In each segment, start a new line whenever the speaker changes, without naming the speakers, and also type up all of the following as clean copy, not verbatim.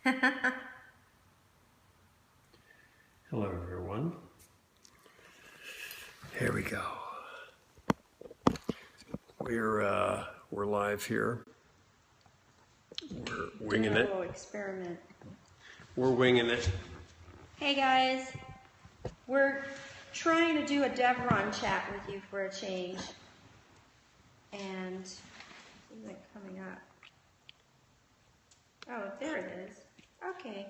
Hello, everyone. Here we go. We're live here. We're winging it.
Experiment.
We're winging it.
Hey guys, we're trying to do a DevRonn chat with you for a change, and isn't it coming up? Oh, there it is. Okay.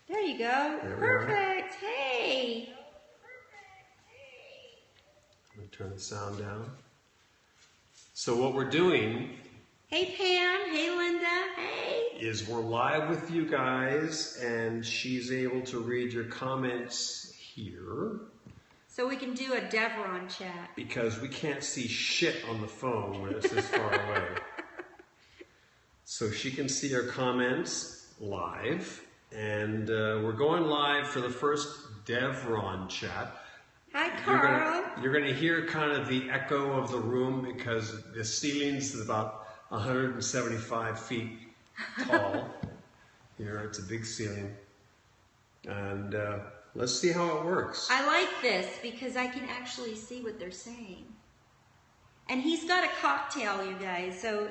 There you go.
There we
Perfect. Hey.
I'm going to turn the sound down. So what we're doing...
Hey Pam. Hey Linda. Hey.
...is we're live with you guys, and she's able to read your comments here.
So we can do a DevRonn chat.
Because we can't see shit on the phone when it's this far away. So she can see our comments live. And we're going live for the first DevRonn chat.
Hi, Carl.
You're going to hear kind of the echo of the room because the ceiling's about 175 feet tall. Here, it's a big ceiling. And let's see how it works.
I like this because I can actually see what they're saying. And he's got a cocktail, you guys. So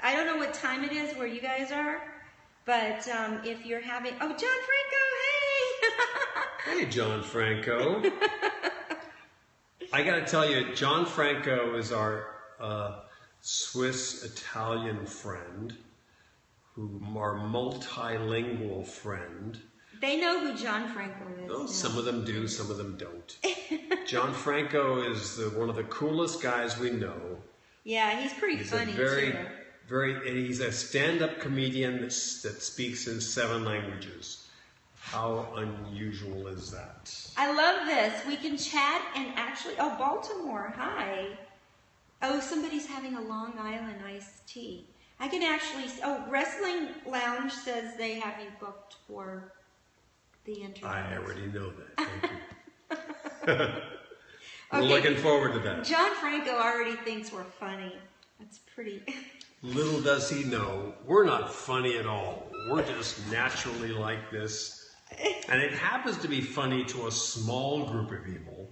I don't know what time it is where you guys are. But if you're having... Oh, John Franco, hey!
Hey, John Franco. I got to tell you, John Franco is our Swiss-Italian friend, our multilingual friend.
They know who John Franco is.
Oh, some of them do, some of them don't. John Franco is one of the coolest guys we know.
Yeah, he's pretty funny, too.
He's a stand-up comedian that speaks in 7 languages. How unusual is that?
I love this. We can chat and actually... Oh, Baltimore, hi. Oh, somebody's having a Long Island iced tea. I can actually... Oh, Wrestling Lounge says they have you booked for the interview.
I already know that. Thank you. We're looking forward to that.
John Franco already thinks we're funny. That's pretty...
Little does he know, we're not funny at all. We're just naturally like this. And it happens to be funny to a small group of people.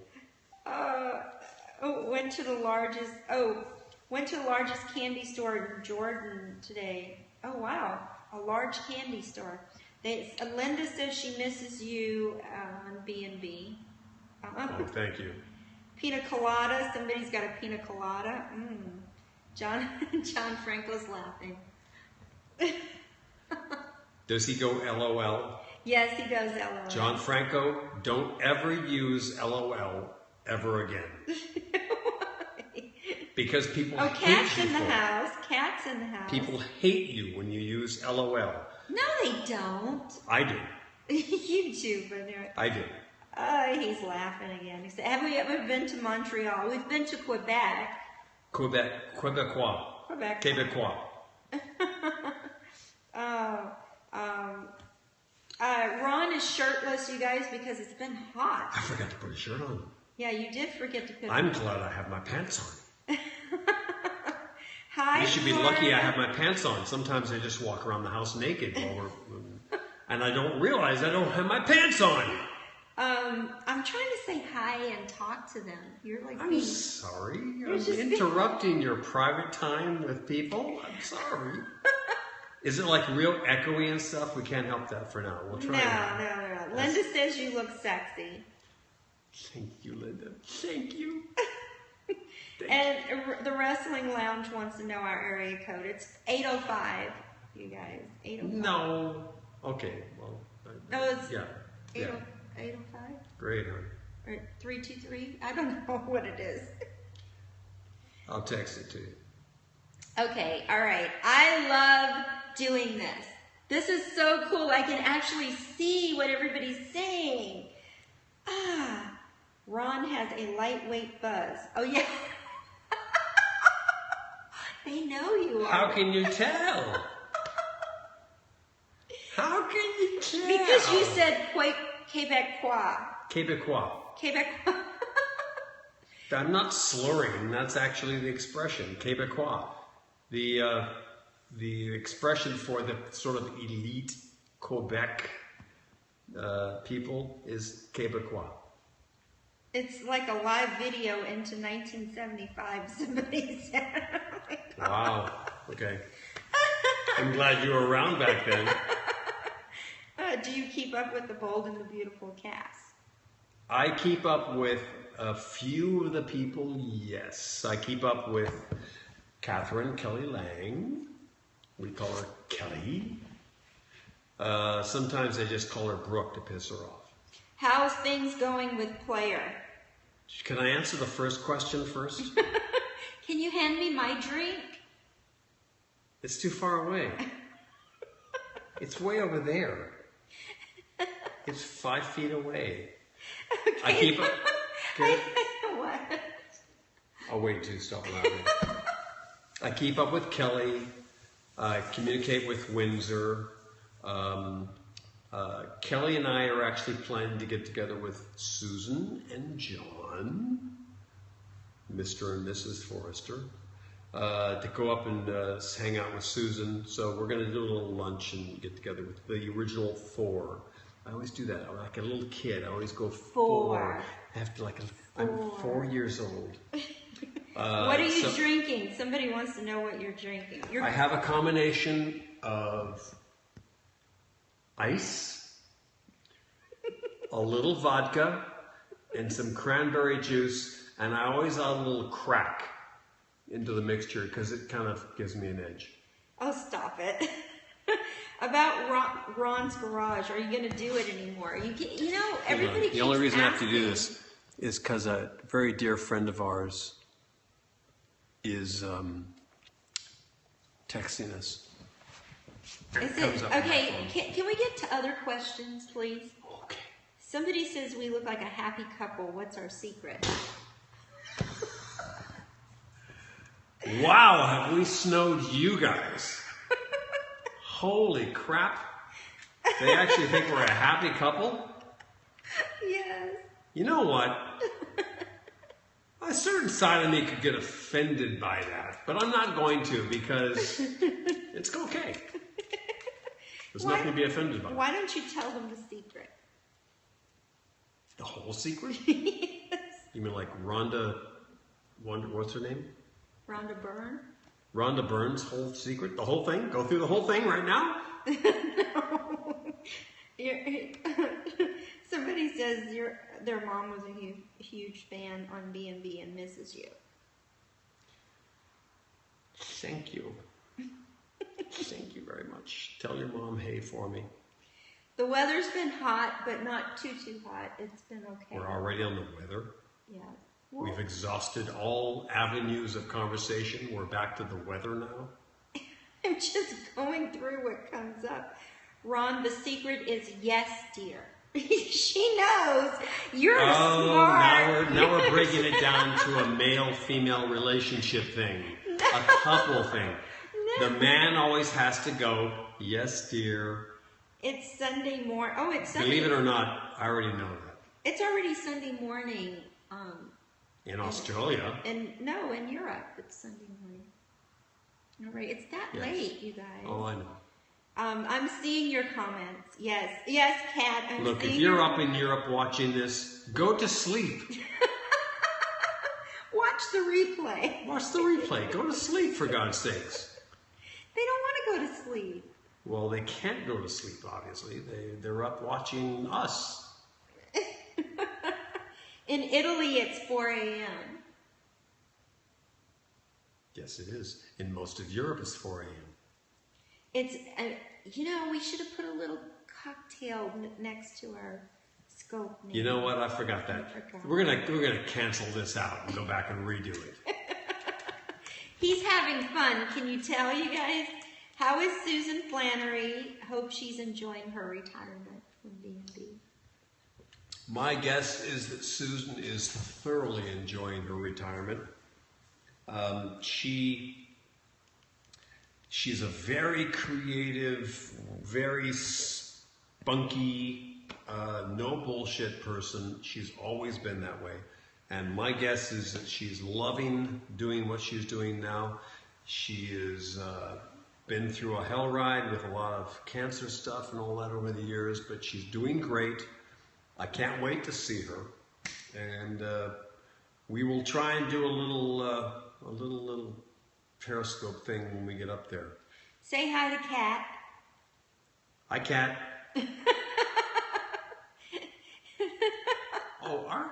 Went to the largest candy store in Jordan today. Oh, wow. A large candy store. Linda says she misses you on B&B.
Oh, thank you.
Pina colada. Somebody's got a pina colada. John Franco's laughing.
Does he go LOL?
Yes, he goes LOL.
John Franco, don't ever use LOL ever again. Because people hate you.
Cats in the house. Cats in the house.
People hate you when you use LOL.
No, they don't.
I do.
You do, but
I do.
He's laughing again. He said, have we ever been to Montreal? We've been to Quebec.
Quebecois. Quebecois.
Ron is shirtless, you guys, because it's been hot.
I forgot to put a shirt on.
Yeah, you did forget to put.
I'm glad I have my pants on.
Hi.
You should be lucky I have my pants on. Sometimes I just walk around the house naked and I don't realize I don't have my pants on.
I'm trying to say hi and talk to them. You're like
I'm sorry. I'm interrupting your private time with people. I'm sorry. Is it like real echoey and stuff? We can't help that for now. We'll try.
No. Linda says you look sexy.
Thank you, Linda. Thank you.
The Wrestling Lounge wants to know our area code. It's 805, you guys. 805.
No. Okay. Well.
No, it's
805.
805?
Great, honey.
Or 323? I don't know what it is.
I'll text it to you.
Okay, all right. I love doing this. This is so cool. I can actually see what everybody's saying. Ron has a lightweight buzz. Oh, yeah. They know you are.
How can you tell? How can you tell?
Because you said Quebecois.
Quebecois.
Quebecois.
I'm not slurring. That's actually the expression. Quebecois. The expression for the sort of elite Quebec people is Québécois.
It's like a live video into 1975, somebody said.
Wow. Okay. I'm glad you were around back then.
Do you keep up with the Bold and the Beautiful cast?
I keep up with a few of the people, yes. I keep up with Catherine Kelly Lang. We call her Kelly. Sometimes I just call her Brooke to piss her off.
How's things going with Player?
Can I answer the first question first?
Can you hand me my drink?
It's too far away. It's way over there. It's 5 feet away.
Okay.
I keep up. Okay.
What?
I'll wait to stop laughing. I keep up with Kelly. I communicate with Windsor. Kelly and I are actually planning to get together with Susan and John, Mr. and Mrs. Forrester, to go up and hang out with Susan. So we're going to do a little lunch and get together with the original 4. I always do that. I'm like a little kid. I always go 4. I have to I'm 4 years old.
What are you drinking? Somebody wants to know what you're drinking.
I have a combination of ice, a little vodka, and some cranberry juice, and I always add a little crack into the mixture because it kind of gives me an edge.
Oh, stop it. About Ron's Garage, are you going to do it anymore? Everybody keeps
The only reason I have to do
asking.
this is because a very dear friend of ours is texting us.
Is it, okay, can we get to other questions, please?
Okay.
Somebody says we look like a happy couple. What's our secret?
Wow, have we snowed you guys? Holy crap. They actually think we're a happy couple?
Yes.
You know what? A certain side of me could get offended by that, but I'm not going to because it's okay. There's nothing to be offended by.
Why don't you tell them the secret?
The whole secret?
Yes.
You mean like Rhonda, what's her name?
Rhonda Byrne?
Rhonda Byrne's whole secret? The whole thing? Go through the whole thing right now?
No. Somebody says their mom was a huge fan on B&B and misses you.
Thank you. Thank you very much. Tell your mom hey for me.
The weather's been hot, but not too hot. It's been okay.
We're already on the weather.
Yeah.
We've exhausted all avenues of conversation. We're back to the weather now.
I'm just going through what comes up. Ron, the secret is yes, dear. She knows. You're smart.
Now we're breaking it down to a male-female relationship thing. A couple thing.
No.
The man always has to go, yes, dear.
It's Sunday morning. Oh, it's Sunday.
Believe it or not, I already know that.
It's already Sunday morning.
In Australia.
In Europe, it's Sunday morning. All right, it's that
Yes.
late, you guys.
Oh, I know.
I'm seeing your comments. Yes, Kat.
Look, if you're up in Europe watching this, go to sleep.
Watch the replay.
Watch the replay. Go to sleep, for God's sakes.
They don't want to go to sleep.
Well, they can't go to sleep, obviously. They're up watching us.
In Italy, it's 4 a.m.
Yes, it is. In most of Europe, it's 4 a.m.
It's, we should have put a little cocktail next to our scope name.
You know what? I forgot that. We're gonna cancel this out and go back and redo it.
He's having fun. Can you tell, you guys? How is Susan Flannery? Hope she's enjoying her retirement from B&B.
My guess is that Susan is thoroughly enjoying her retirement. She's a very creative, very spunky, no bullshit person. She's always been that way. And my guess is that she's loving doing what she's doing now. She has been through a hell ride with a lot of cancer stuff and all that over the years, but she's doing great. I can't wait to see her, and we will try and do a little Periscope thing when we get up there.
Say hi to Kat.
Hi, Kat. Oh, our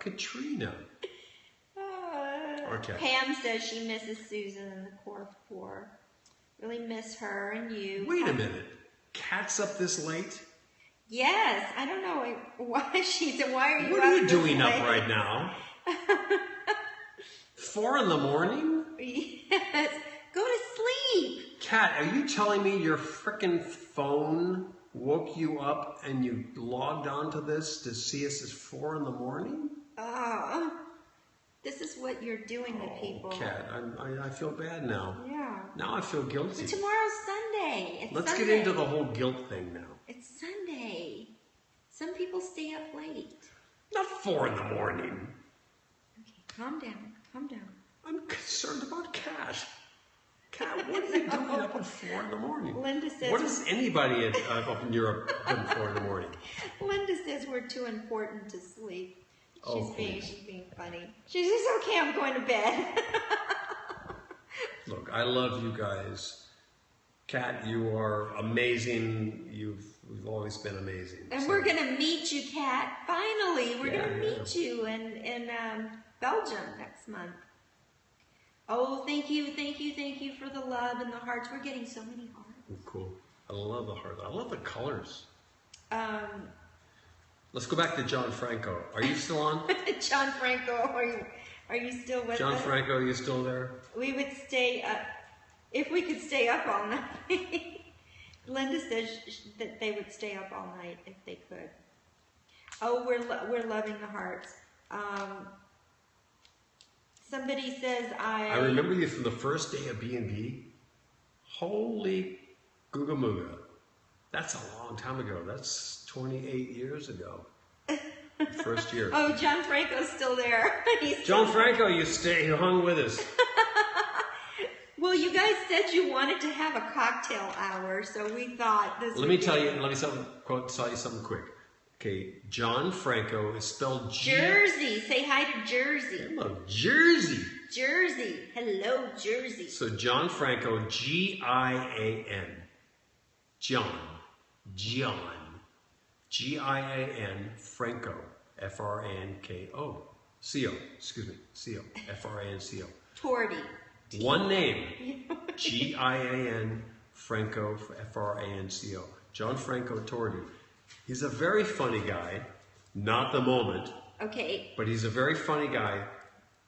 Katrina. Our cat.
Pam says she misses Susan in the Corps. Really miss her and you.
Wait a minute. Kat's up this late?
Yes. I don't know why she said, why are you
What
up
are you
this
doing
late?
up right now? 4 a.m?
Yes. Go to sleep.
Kat, are you telling me your frickin' phone woke you up and you logged onto this to see us at 4 a.m?
This is what you're doing to people.
Kat, I feel bad now.
Yeah.
Now I feel guilty.
But tomorrow's Sunday.
Let's
Sunday.
get into the whole guilt thing now.
It's Sunday. Some people stay up late.
Not 4 a.m.
Okay, calm down. Calm down.
I'm concerned about Kat. Kat, what are you doing up at 4 a.m?
Linda says.
What is anybody up in Europe doing at 4 a.m?
Linda says we're too important to sleep. She's being funny. She says, okay, I'm going to bed.
Look, I love you guys. Kat, you are amazing. You've always been amazing.
And we're going to meet you, Kat. Finally, we're going to meet you in Belgium next month. Oh, thank you for the love and the hearts. We're getting so many hearts.
Oh, cool. I love the hearts. I love the colors. Let's go back to John Franco. Are you still on?
John Franco, are you still with us?
John Franco, are you still there?
We would stay up, if we could stay up all night. Linda says that they would stay up all night if they could. Oh, we're loving the hearts. Somebody says I
remember you from the first day of B&B. Holy Googa Mooga. That's a long time ago. That's 28 years ago. First year.
Oh, John Franco's still there.
John Franco, you hung with us.
Well, you guys said you wanted to have a cocktail hour, so we thought this.
Let me tell you something quick. Okay, John Franco is spelled
Jersey. Say hi to Jersey.
Hello, Jersey.
Jersey. Hello, Jersey.
So John Franco, G-I-A-N. John. G-I-A-N, Franco, F-R-A-N-K-O. C-O, excuse me, C-O, F-R-A-N-C-O.
Tordy.
One name, G-I-A-N, Franco, F-R-A-N-C-O. John Franco Tordy. He's a very funny guy, not the moment.
Okay.
But he's a very funny guy.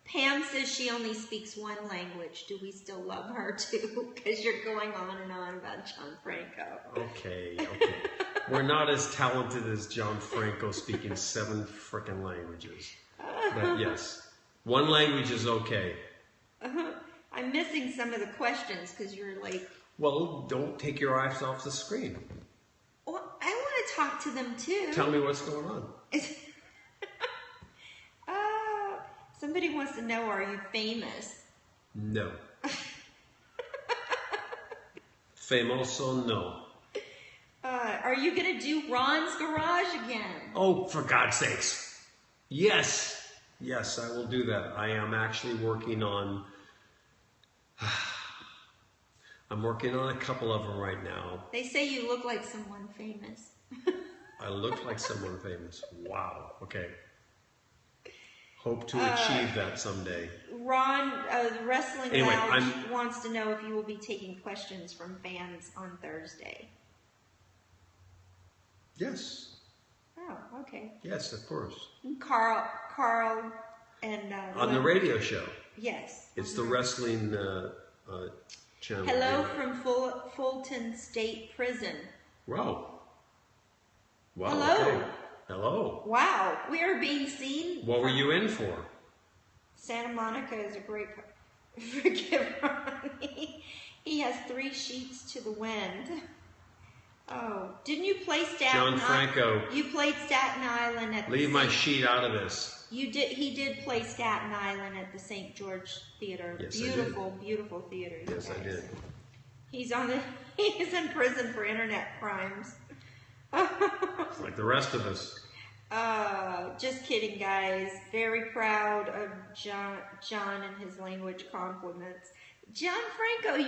Pam says she only speaks one language. Do we still love her too? Because you're going on and on about John Franco.
Okay. We're not as talented as John Franco speaking 7 frickin' languages. But yes, one language is okay.
I'm missing some of the questions because you're like...
Well, don't take your eyes off the screen.
Well, I want to talk to them too.
Tell me what's going on.
Somebody wants to know, are you famous?
No. Famoso, no.
Are you going to do Ron's Garage again?
Oh, for God's sakes. Yes. Yes, I will do that. I am actually working on... I'm working on a couple of them right now.
They say you look like someone famous.
I look like someone famous. Wow. Okay. Hope to achieve that someday.
Ron, the Wrestling
Anyway,
Lounge wants to know if you will be taking questions from fans on Thursday.
Yes.
Oh, okay.
Yes, of course.
Carl, and...
on the radio show.
Yes.
It's the wrestling channel.
Hello from Fulton State Prison.
Wow. Wow.
Hello.
Okay. Hello.
Wow, we are being seen.
What were you in for?
Santa Monica is a great forgive Ronnie. He has 3 sheets to the wind. Oh, didn't you play Staten
John
Island?
Franco.
You played Staten Island at
Leave my sheet out of this.
You did. He did play Staten Island at the St. George Theater.
Yes,
Beautiful, beautiful theater.
Yes, I did.
He's he's in prison for internet crimes.
Like the rest of us.
Just kidding, guys. Very proud of John and his language compliments. John Franco,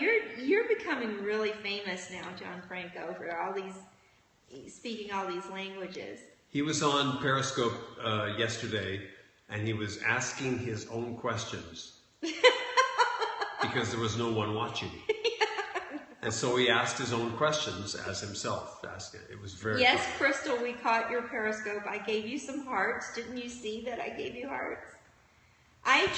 you're becoming really famous now, John Franco, for all these speaking all these languages.
He was on Periscope yesterday, and he was asking his own questions because there was no one watching. And so he asked his own questions as himself. It was very
Yes,
fun.
Crystal, we caught your Periscope. I gave you some hearts. Didn't you see that I gave you hearts? I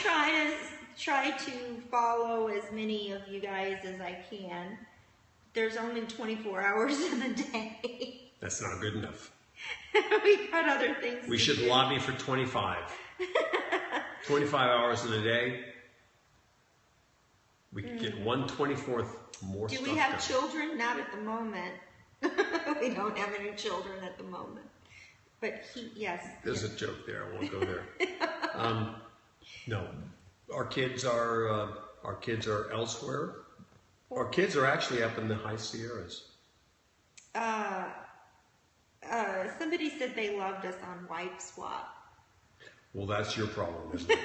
try to follow as many of you guys as I can. There's only 24 hours in a day.
That's not good enough.
We got other things.
We should lobby for 25. 25 hours in a day. We could get 1/24 more
Do
stuff
we have
done.
children? Not at the moment. We don't have any children at the moment. But yes.
There's a joke there. I won't go there. No, our kids are elsewhere. Our kids are actually up in the high Sierras.
Somebody said they loved us on Wipe Swap.
Well, that's your problem, isn't it?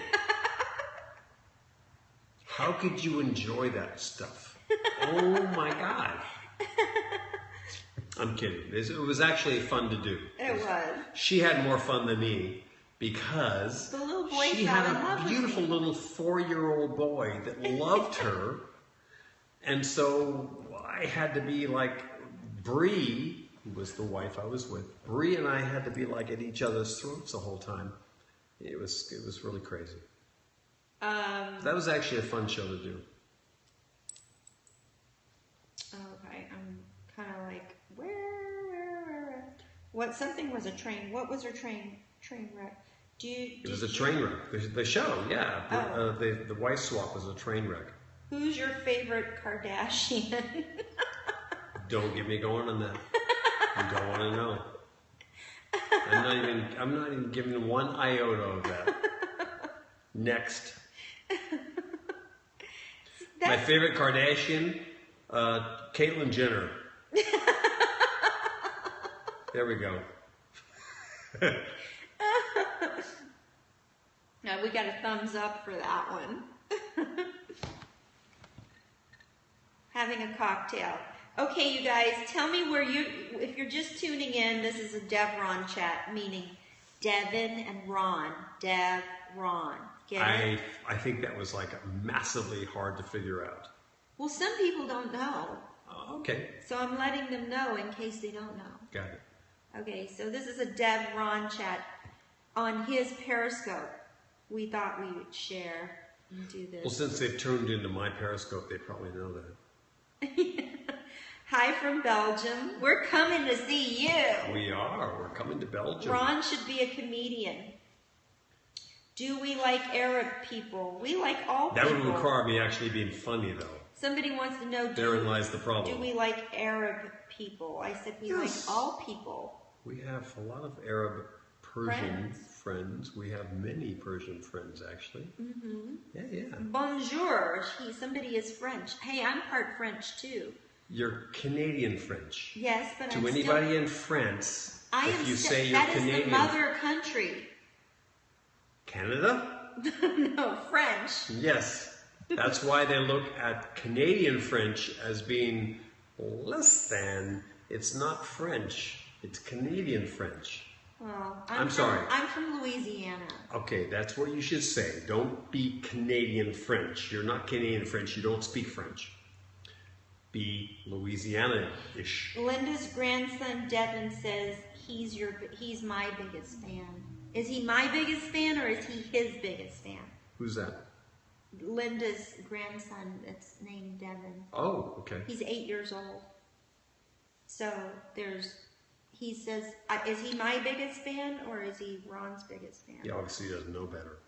How could you enjoy that stuff? Oh my God. I'm kidding. It was actually fun to do.
It was.
She had more fun than me because
the little boy
she
fell
had
in love
a
with
beautiful
me.
little 4-year-old boy that loved her. And so I had to be like Bree, who was the wife I was with. Bree and I had to be like at each other's throats the whole time. It was really crazy. That was actually a fun show to do.
Okay, I'm kind of like, where? What? Something was a train. What was her train wreck?
It was a train wreck. The show, yeah.
Oh.
The Wife Swap was a train wreck.
Who's your favorite Kardashian?
Don't get me going on that. You don't want to know. I'm not even giving one iota of that. Next. My favorite Kardashian, Caitlyn Jenner. There we go.
No, we got a thumbs up for that one. Having a cocktail. Okay, you guys, tell me if you're just tuning in, this is a DevRonn chat, meaning Devin and Ron. DevRonn. Get it?
I think that was like massively hard to figure out.
Well, some people don't know.
Okay.
So I'm letting them know in case they don't know.
Got it.
Okay, so this is a DevRonn chat on his Periscope. We thought we would share and do this.
Well, since they've tuned into my Periscope, they probably know that.
Hi from Belgium. We're coming to see you.
We are. We're coming to Belgium.
Ron should be a comedian. Do we like Arab people? We like all people.
That would require me actually being funny, though.
Somebody wants to know,
Therein lies the problem.
do we like Arab people? I said we like all people.
We have a lot of Arab Persian friends. We have many Persian friends, actually. Mm-hmm. Yeah.
Bonjour. Somebody is French. Hey, I'm part French, too.
You're Canadian French.
Yes, but
to anybody in France, if you say you're Canadian...
That is the mother country.
Canada?
No, French.
Yes. That's why they look at Canadian French as being less than. It's not French. It's Canadian French.
Well,
I'm sorry.
I'm from Louisiana.
Okay, that's what you should say. Don't be Canadian French. You're not Canadian French. You don't speak French. Be Louisiana-ish.
Linda's grandson Devin says he's my biggest fan. Is he my biggest fan or is he his biggest fan?
Who's that?
Linda's grandson that's named Devin.
Oh, okay.
He's 8 years old. So he says, is he my biggest fan or is he Ron's biggest fan?
He obviously doesn't know better.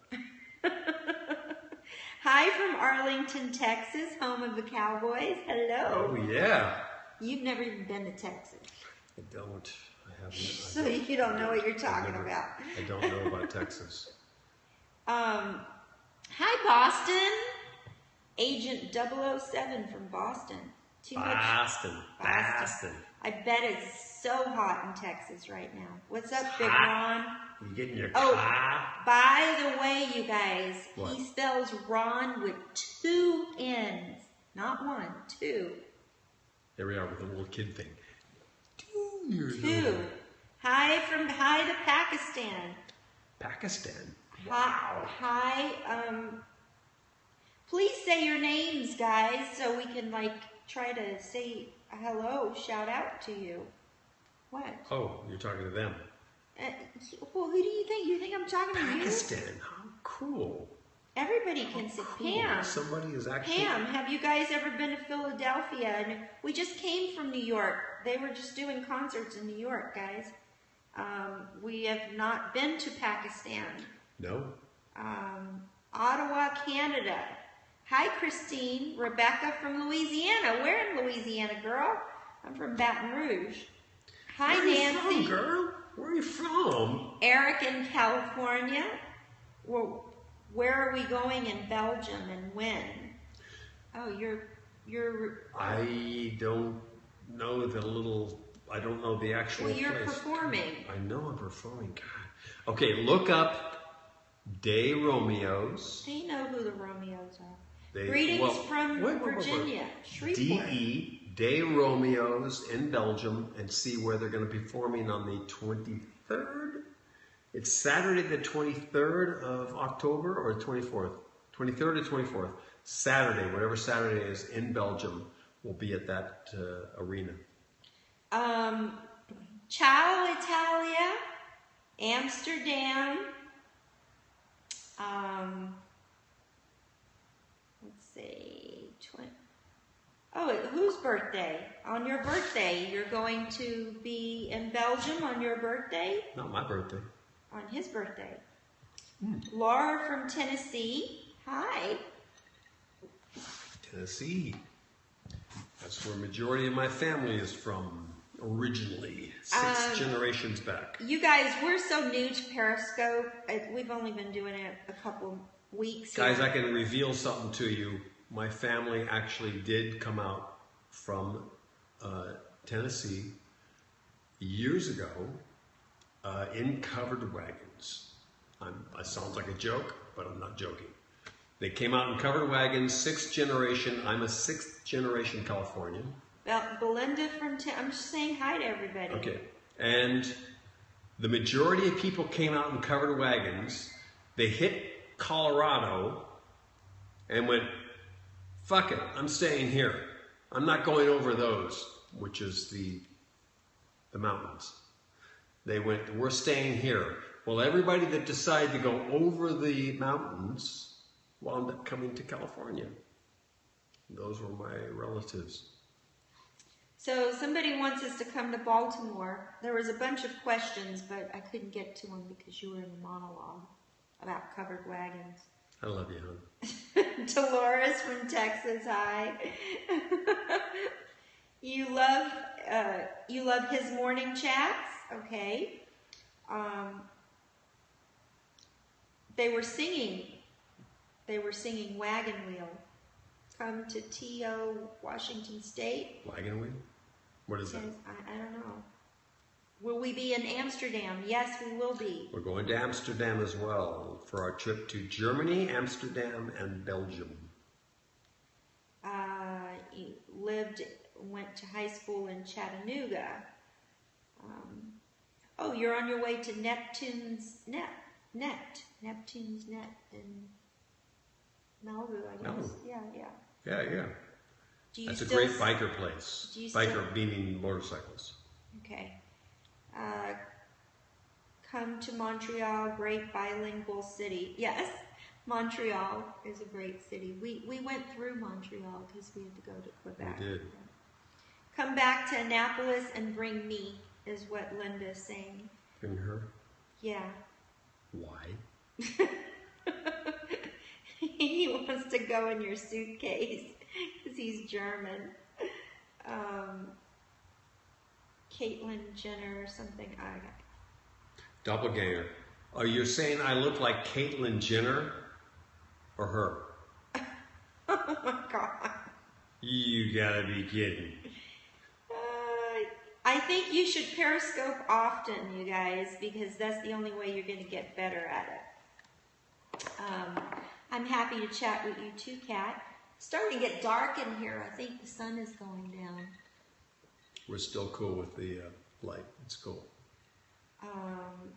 Hi from Arlington, Texas, home of the Cowboys. Hello.
Oh, yeah.
You've never even been to Texas.
I don't. I haven't.
So you don't know what you're talking about.
I don't know about Texas.
Hi, Boston. Agent 007 from Boston.
Boston.
I bet it's so hot in Texas right now. What's up, Big Ron?
You get in your
Oh,
car?
by the way, you guys,
What?
he spells Ron with 2 N's. Not 1, 2.
There we are with the little kid thing. 2 years
2.
old.
Hi to Pakistan.
Pakistan.
Hi. Please say your names, guys, so we can try to say hello, shout out to you. What?
Oh, you're talking to them.
Well, who do you think? You think I'm talking to you?
Pakistan. How cool.
Everybody can say Pam.
Somebody is actually.
Pam, have you guys ever been to Philadelphia? And we just came from New York. They were just doing concerts in New York, guys. We have not been to Pakistan.
No.
Ottawa, Canada. Hi, Christine. Rebecca from Louisiana. Where in Louisiana, girl? I'm from Baton Rouge. Hi,
Where are you
Nancy.
from, girl? Where are you from?
Eric in California. Well, where are we going in Belgium and when? Oh, you're.
I don't know I don't know the actual
Well, you're
place.
performing.
I know I'm performing. God. Okay, look up Day Romeos.
They know who the Romeos are.
They-
Greetings
well,
from
wait.
Virginia, Shreveport.
DE, Day Romeos in Belgium, and see where they're going to be performing on the 23rd. It's Saturday the 23rd of October or 24th? 23rd or 24th. Saturday, whatever Saturday is in Belgium, will be at that arena.
Ciao Italia, Amsterdam. Let's see, whose birthday? On your birthday, you're going to be in Belgium on your birthday?
Not my birthday.
On his birthday. Laura from Tennessee. Hi.
Tennessee. That's where majority of my family is from originally, 6 generations back.
You guys, we're so new to Periscope. We've only been doing it a couple weeks.
Guys, I can reveal something to you. My family actually did come out from Tennessee years ago in covered wagons. It sounds like a joke, but I'm not joking. They came out in covered wagons, 6th generation. I'm a 6th generation Californian.
Belinda from I'm just saying hi to everybody.
Okay. And the majority of people came out in covered wagons. They hit Colorado and went, fuck it, I'm staying here. I'm not going over those, which is the mountains. They went, we're staying here. Well, everybody that decided to go over the mountains wound up coming to California. Those were my relatives.
So somebody wants us to come to Baltimore. There was a bunch of questions, but I couldn't get to them because you were in a monologue about covered wagons.
I love you, hon.
Dolores from Texas, hi. You love his morning chats, okay? They were singing Wagon Wheel. Come to T.O. Washington State.
Wagon wheel? What is that?
I don't know. Will we be in Amsterdam? Yes, we will be.
We're going to Amsterdam as well for our trip to Germany, Amsterdam, and Belgium.
Went to high school in Chattanooga. You're on your way to Neptune's Net in Malibu, I guess.
Oh.
Yeah.
That's a great biker place. Biker meaning motorcycles.
Okay. Come to Montreal, great bilingual city. Yes, Montreal is a great city. We went through Montreal because we had to go to Quebec.
We did.
Come back to Annapolis and bring me, is what Linda is saying.
Bring her?
Yeah.
Why?
He wants to go in your suitcase because he's German. Caitlyn Jenner or something.
Doppelganger. Are you saying I look like Caitlyn Jenner or her?
Oh my God.
You gotta be kidding.
I think you should Periscope often, you guys, because that's the only way you're going to get better at it. I'm happy to chat with you too, Kat. It's starting to get dark in here. I think the sun is going down.
We're still cool with the light. It's cool.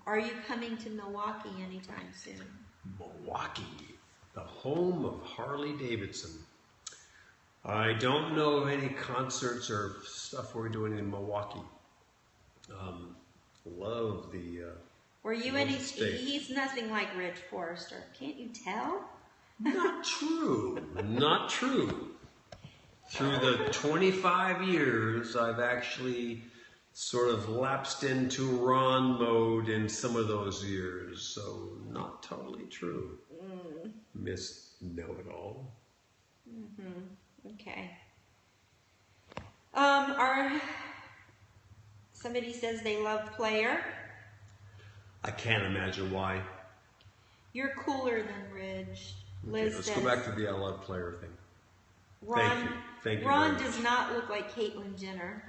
Are you coming to Milwaukee anytime soon?
Milwaukee, the home of Harley Davidson. I don't know of any concerts or stuff we're doing in Milwaukee. Love the.
Were you any? He's nothing like Rich Forrester. Can't you tell?
Not true. Not true. Through the 25 years, I've actually sort of lapsed into Ronn mode in some of those years. So not totally true. Miss Know-It-All.
Okay. Somebody says they love Player.
I can't imagine why.
You're cooler than Ridge. Liz
Okay, let's
says,
go back to the I love Player thing.
Ron,
Thank you.
Ron does not look like Caitlyn Jenner.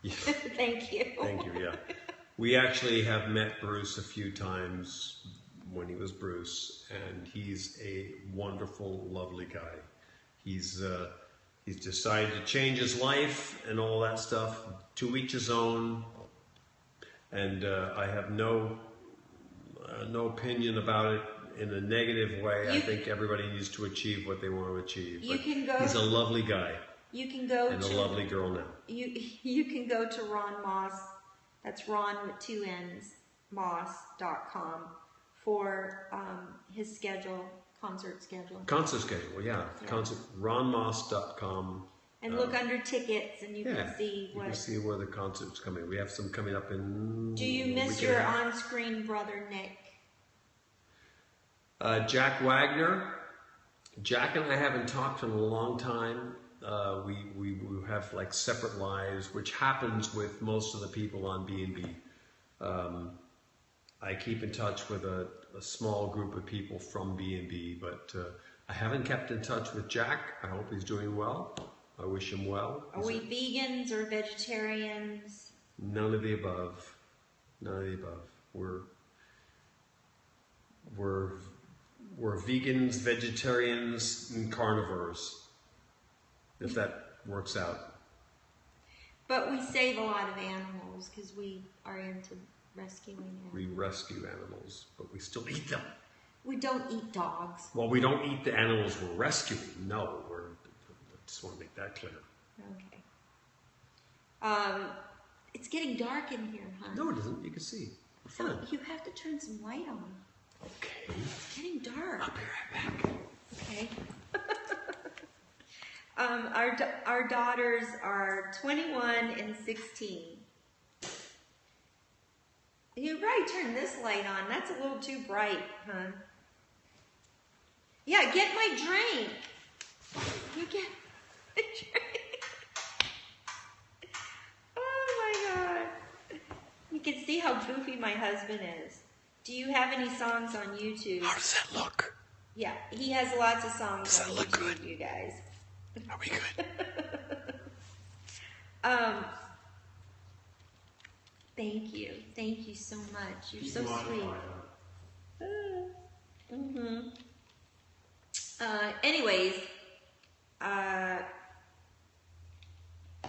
Yeah.
Thank you.
Thank you, yeah. We actually have met Bruce a few times when he was Bruce, and he's a wonderful, lovely guy. He's decided to change his life and all that stuff, to each his own, and I have no opinion about it in a negative way. I think everybody needs to achieve what they want to achieve. He's a lovely guy.
You can go
and a lovely girl now.
You can go to Ronn Moss, that's Ron with 2 N's, moss.com for his schedule, concert schedule.
Concert schedule, yeah. RonnMoss.com.
And look under tickets and you can see what...
You can see where the concert's coming. We have some coming up in...
Do you miss your on-screen brother, Nick?
Jack Wagner. Jack and I haven't talked in a long time. We have like separate lives, which happens with most of the people on B&B. I keep in touch with a small group of people from B&B, but I haven't kept in touch with Jack. I hope he's doing well. I wish him well.
Are we vegans or vegetarians?
None of the above. None of the above. We're vegans, vegetarians, and carnivores, if that works out.
But we save a lot of animals because we are into rescuing animals.
We rescue animals, but we still eat them.
We don't eat dogs.
Well, we don't eat the animals we're rescuing. No, I just want to make that clear.
Okay. It's getting dark in here, huh?
No, it isn't. You can see. We're fine.
You have to turn some light on.
Okay.
It's getting dark.
I'll be right back.
Okay. Our daughters are 21 and 16. You probably turn this light on. That's a little too bright, huh? Yeah, get my drink. You get my drink. Oh my God. You can see how goofy my husband is. Do you have any songs on YouTube?
How does that look?
Yeah, he has lots of songs on
look
YouTube,
good?
you guys.
Are we good?
Thank you. Thank you so much. You're so sweet. Anyways,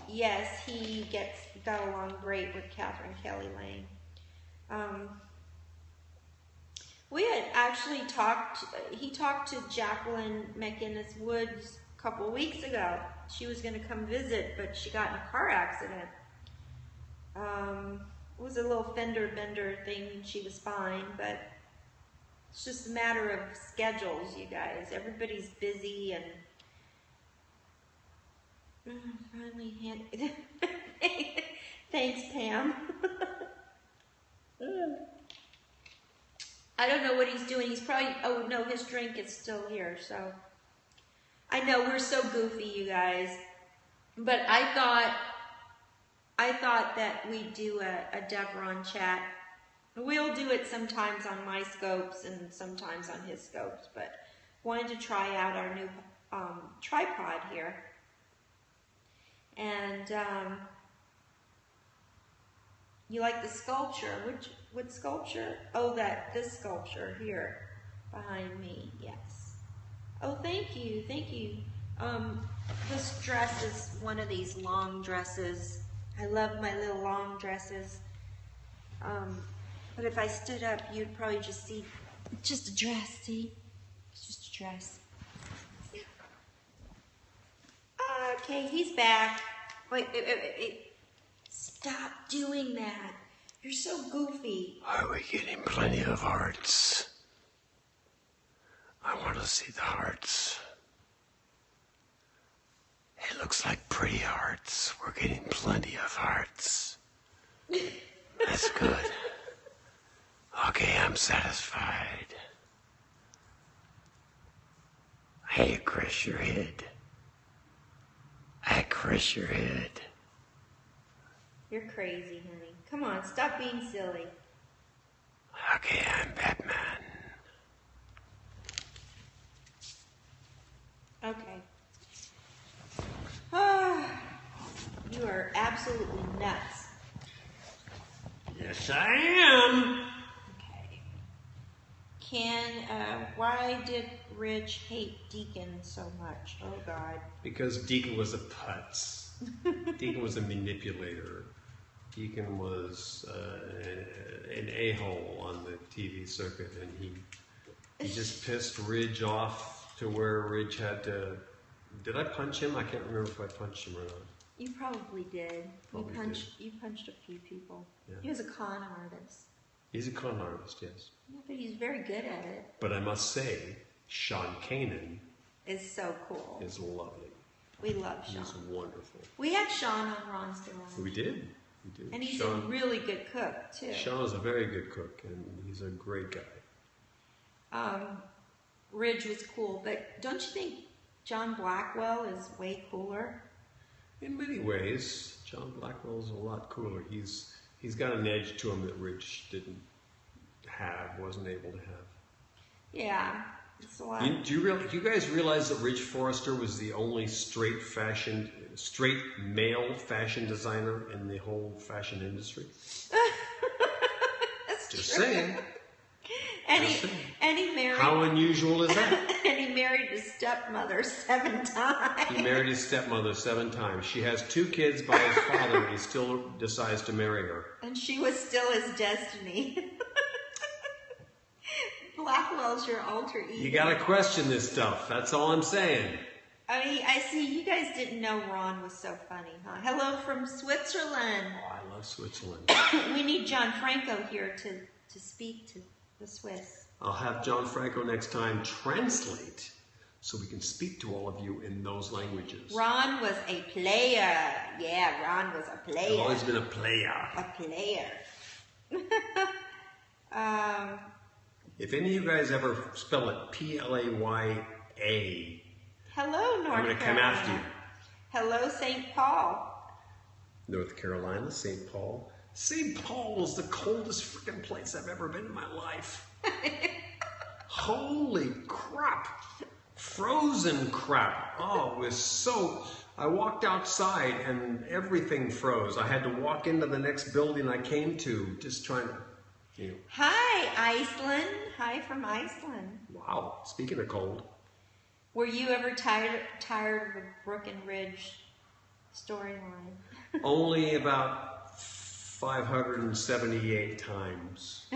yes, he got along great with Catherine Kelly Lang. We had actually he talked to Jacqueline McInnes Woods a couple of weeks ago. She was going to come visit, but she got in a car accident. It was a little fender bender thing, and she was fine, but it's just a matter of schedules, you guys. Everybody's busy, and finally thanks, Pam. I don't know what he's doing. He's probably, oh no, his drink is still here, so. I know, we're so goofy, you guys. But I I thought that we'd do a DevRonn chat. We'll do it sometimes on my scopes and sometimes on his scopes, but wanted to try out our new tripod here. And you like the sculpture? What sculpture? Oh, this sculpture here behind me. Yes. Oh, thank you, thank you. This dress is one of these long dresses. I love my little long dresses. But if I stood up, you'd probably just see it's just a dress. See, it's just a dress. Okay, he's back. Wait. Stop doing that. You're so goofy.
Are we getting plenty of hearts? I want to see the hearts. It looks like pretty hearts. We're getting plenty of hearts. That's good. Okay, I'm satisfied. Hey, caress your head. I caress your head.
You're crazy, honey. Come on, stop being silly.
Okay, I'm Batman.
Okay. You are absolutely nuts.
Yes, I am.
Okay. Why did Rich hate Deacon so much? Oh, God.
Because Deacon was a putz. Deacon was a manipulator. Deacon was an a-hole on the TV circuit, and he just pissed Ridge off to where Ridge had to... Did I punch him? I can't remember if I punched him or not.
You probably did.
Probably
You punched a few people.
Yeah.
He was a con artist.
He's a con artist, yes.
Yeah, but he's very good at it.
But I must say, Sean Kanan
Is so cool.
is lovely.
We love Sean.
He's wonderful.
We had Sean on Ron's Garage.
We did. We did.
And he's
Sean,
a really good cook, too.
Sean is a very good cook, and he's a great guy.
Ridge was cool, but don't you think John Blackwell is way cooler?
In many ways, John Blackwell is a lot cooler. He's got an edge to him that Ridge didn't have, wasn't able to have.
Yeah, it's a lot.
You guys realize that Ridge Forrester was the only straight male fashion designer in the whole fashion industry?
That's
Just
true.
saying.
And he married.
How unusual is that?
And he married his stepmother 7 times.
He married his stepmother 7 times. She has 2 kids by his father, and he still decides to marry her.
And she was still his destiny. Blackwell's your alter ego.
You gotta question this stuff. That's all I'm saying.
I mean, I see you guys didn't know Ron was so funny, huh? Hello from Switzerland.
Oh, I love Switzerland.
We need John Franco here to speak to the Swiss.
I'll have John Franco next time translate so we can speak to all of you in those languages.
Ron was a player. Yeah, Ron was a player.
I've always been a player.
A player.
If any of you guys ever spell it P-L-A-Y-A,
Hello, North Carolina.
I'm going to come after you.
Hello, St. Paul.
North Carolina, St. Paul. St. Paul was the coldest freaking place I've ever been in my life. Holy crap. Frozen crap. Oh, it was so... I walked outside and everything froze. I had to walk into the next building I came to, just trying to...
Hi, Iceland. Hi from Iceland.
Wow, speaking of cold.
Were you ever tired of the Brook and Ridge storyline?
Only about 578 times.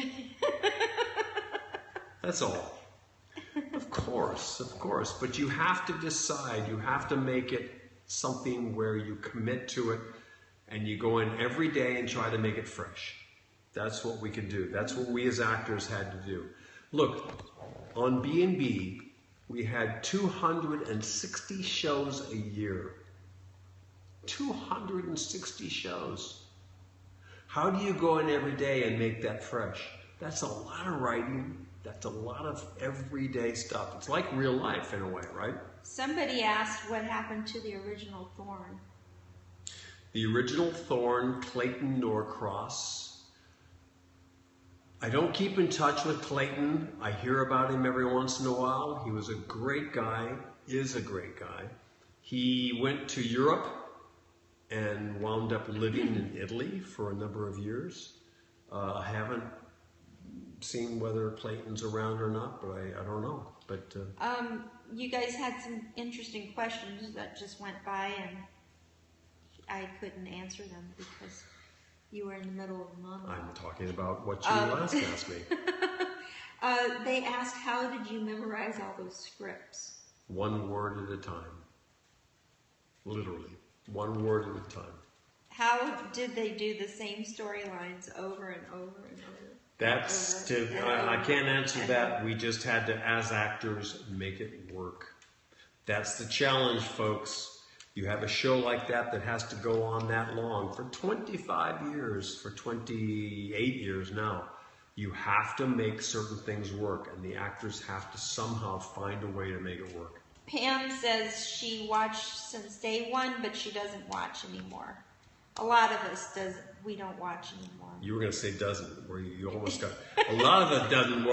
That's all. Of course. But you have to decide. You have to make it something where you commit to it and you go in every day and try to make it fresh. That's what we can do. That's what we as actors had to do. Look, on B&B, we had 260 shows a year. 260 shows. How do you go in every day and make that fresh? That's a lot of writing. That's a lot of everyday stuff. It's like real life in a way, right?
Somebody asked what happened to the original Thorn.
The original Thorn, Clayton Norcross. I don't keep in touch with Clayton. I hear about him every once in a while. He was a great guy, is a great guy. He went to Europe and wound up living in Italy for a number of years. I haven't seen whether Clayton's around or not, but I don't know. But
you guys had some interesting questions that just went by, and I couldn't answer them because you were in the middle of a monologue.
I'm talking about what you last asked me.
They asked, how did you memorize all those scripts?
One word at a time. Literally. One word at a time.
How did they do the same storylines over and over and over?
That's I can't answer that. We just had to, as actors, make it work. That's the challenge, folks. You have a show like that has to go on that long for 25 years, for 28 years now. You have to make certain things work, and the actors have to somehow find a way to make it work.
Pam says she watched since day one, but she doesn't watch anymore. A lot of us we don't watch anymore.
You were going to say doesn't, where you almost got, a lot of it doesn't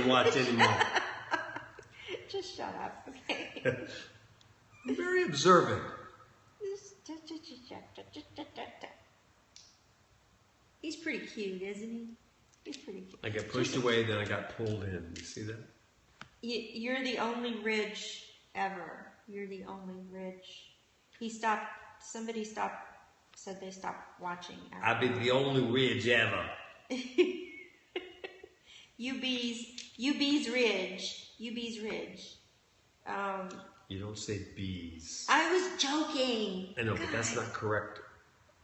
watch anymore.
Just shut up, okay?
I'm very observant.
He's pretty cute, isn't he? He's pretty cute.
I got pushed away, then I got pulled in. You see that?
You're the only Ridge ever. You're the only Ridge. Somebody said they stopped watching.
I've been the only Ridge ever.
UB's Ridge.
You don't say bees.
I was joking.
I know, but that's not correct.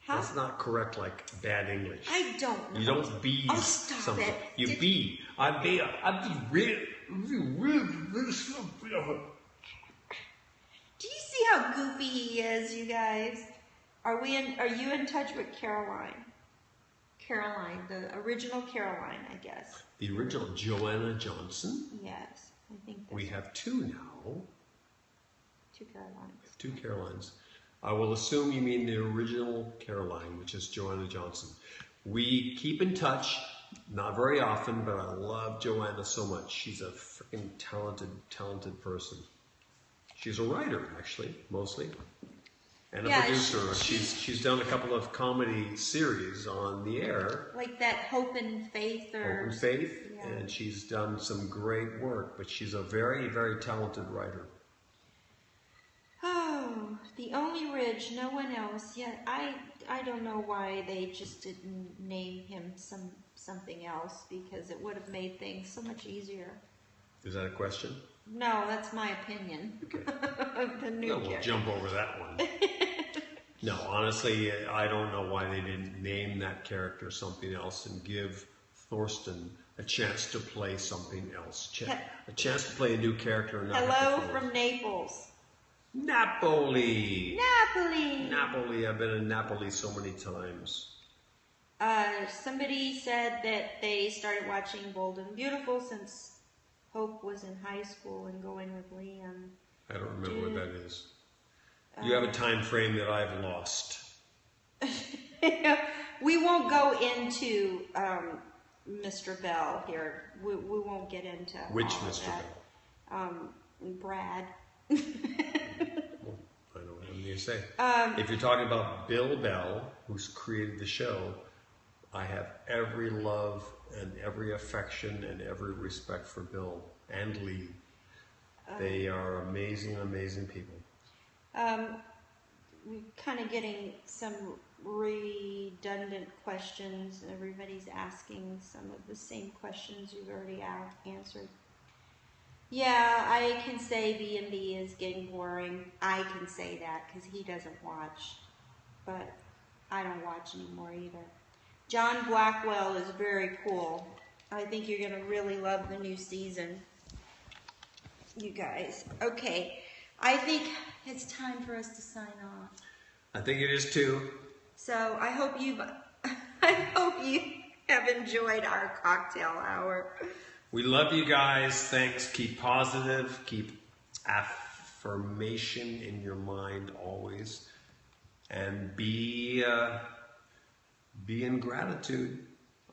How?
That's not correct, like bad English.
I don't know.
You don't bees
Oh, stop
something.
it.
You bee. I be real.
Do you see how goofy he is, you guys? Are you in touch with Caroline? Caroline, the original Caroline, I guess.
The original Joanna Johnson.
Yes, I think that's
We have two now.
two Carolines.
Two Carolines. I will assume you mean the original Caroline, which is Joanna Johnson. We keep in touch, not very often, but I love Joanna so much. She's a freaking talented person. She's a writer, actually, mostly, and a producer. She's done a couple of comedy series on the air.
Like that Hope and Faith
Hope and Faith, and she's done some great work, but she's a very, very talented writer.
Oh, the only Ridge, no one else. Yeah, I don't know why they just didn't name him something else, because it would have made things so much easier.
Is that a question?
No, that's my opinion.
Okay.
The new
No, we'll jump over that one. No, honestly, I don't know why they didn't name that character something else and give Thorsten a chance to play something else. A chance to play a new character. Not
Hello from Naples.
Napoli.
Napoli.
I've been in Napoli so many times.
Somebody said that they started watching Bold and Beautiful since Hope was in high school and going with Liam.
I don't remember what that is. You have a time frame that I've lost.
We won't go into Mr. Bell here. We won't get into
which
all
Mr.
Bell. Brad.
Well, I don't have anything to say. If you're talking about Bill Bell, who's created the show, I have every love and every affection and every respect for Bill and Lee. They are amazing, amazing people.
We're kind of getting some redundant questions. Everybody's asking some of the same questions you've already answered. Yeah, I can say B&B is getting boring. I can say that because he doesn't watch. But I don't watch anymore either. John Blackwell is very cool. I think you're going to really love the new season. You guys. Okay. I think it's time for us to sign off.
I think it is too.
So I hope you have enjoyed our cocktail hour.
We love you guys. Thanks. Keep positive. Keep affirmation in your mind always. And be in gratitude.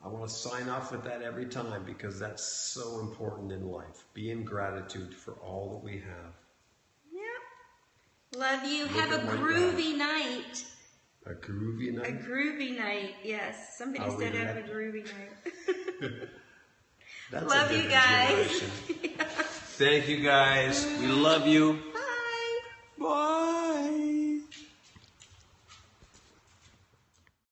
I want to sign off with that every time because that's so important in life. Be in gratitude for all that we have.
Yeah. Love you. Have a groovy night.
A groovy night?
A groovy night, yes. Somebody said have a groovy night.
That's
love you guys.
Thank you guys. We love you.
Bye.
Bye.